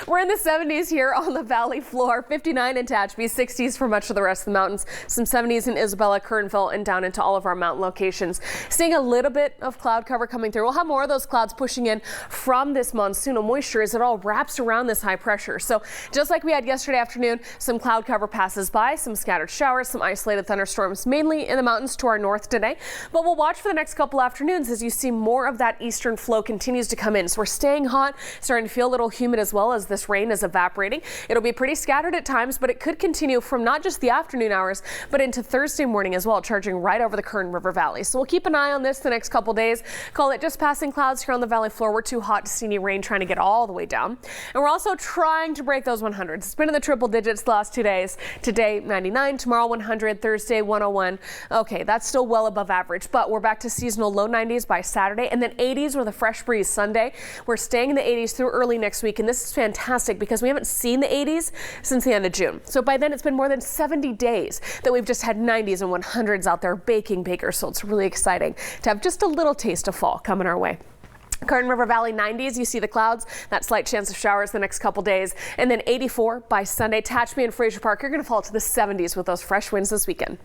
We're in the 70s here on the valley floor, 59 in Tehachapi, 60s for much of the rest of the mountains, some 70s in Isabella, Kernville, and down into all of our mountain locations. Seeing a little bit of cloud cover coming through. We'll have more of those clouds pushing in from this monsoonal moisture as it all wraps around this high pressure. So just like we had yesterday afternoon, some cloud cover passes by, some scattered showers, some isolated thunderstorms, mainly in the mountains to our north today. But we'll watch for the next couple afternoons as you see more of that eastern flow continues to come in. So we're staying hot, starting to feel a little humid as well as this rain is evaporating. It'll be pretty scattered at times, but it could continue from not just the afternoon hours, but into Thursday morning as well, charging right over the Kern River Valley. So we'll keep an eye on this the next couple days. Call it just passing clouds here on the valley floor. We're too hot to see any rain, trying to get all the way down. And we're also trying to break those 100s. It's been in the triple digits the last 2 days. Today 99, tomorrow 100, Thursday 101. Okay, that's still well above average, but we're back to seasonal low 90s by Saturday, and then 80s with a fresh breeze Sunday. We're staying in the 80s through early next week, and this is fantastic because we haven't seen the 80s since the end of June. So by then it's been more than 70 days that we've just had 90s and 100s out there baking bakers. So it's really exciting to have just a little taste of fall coming our way. Kern River Valley 90s, you see the clouds, that slight chance of showers the next couple days, and then 84 by Sunday. Tehachapi and Fraser Park, you're going to fall to the 70s with those fresh winds this weekend.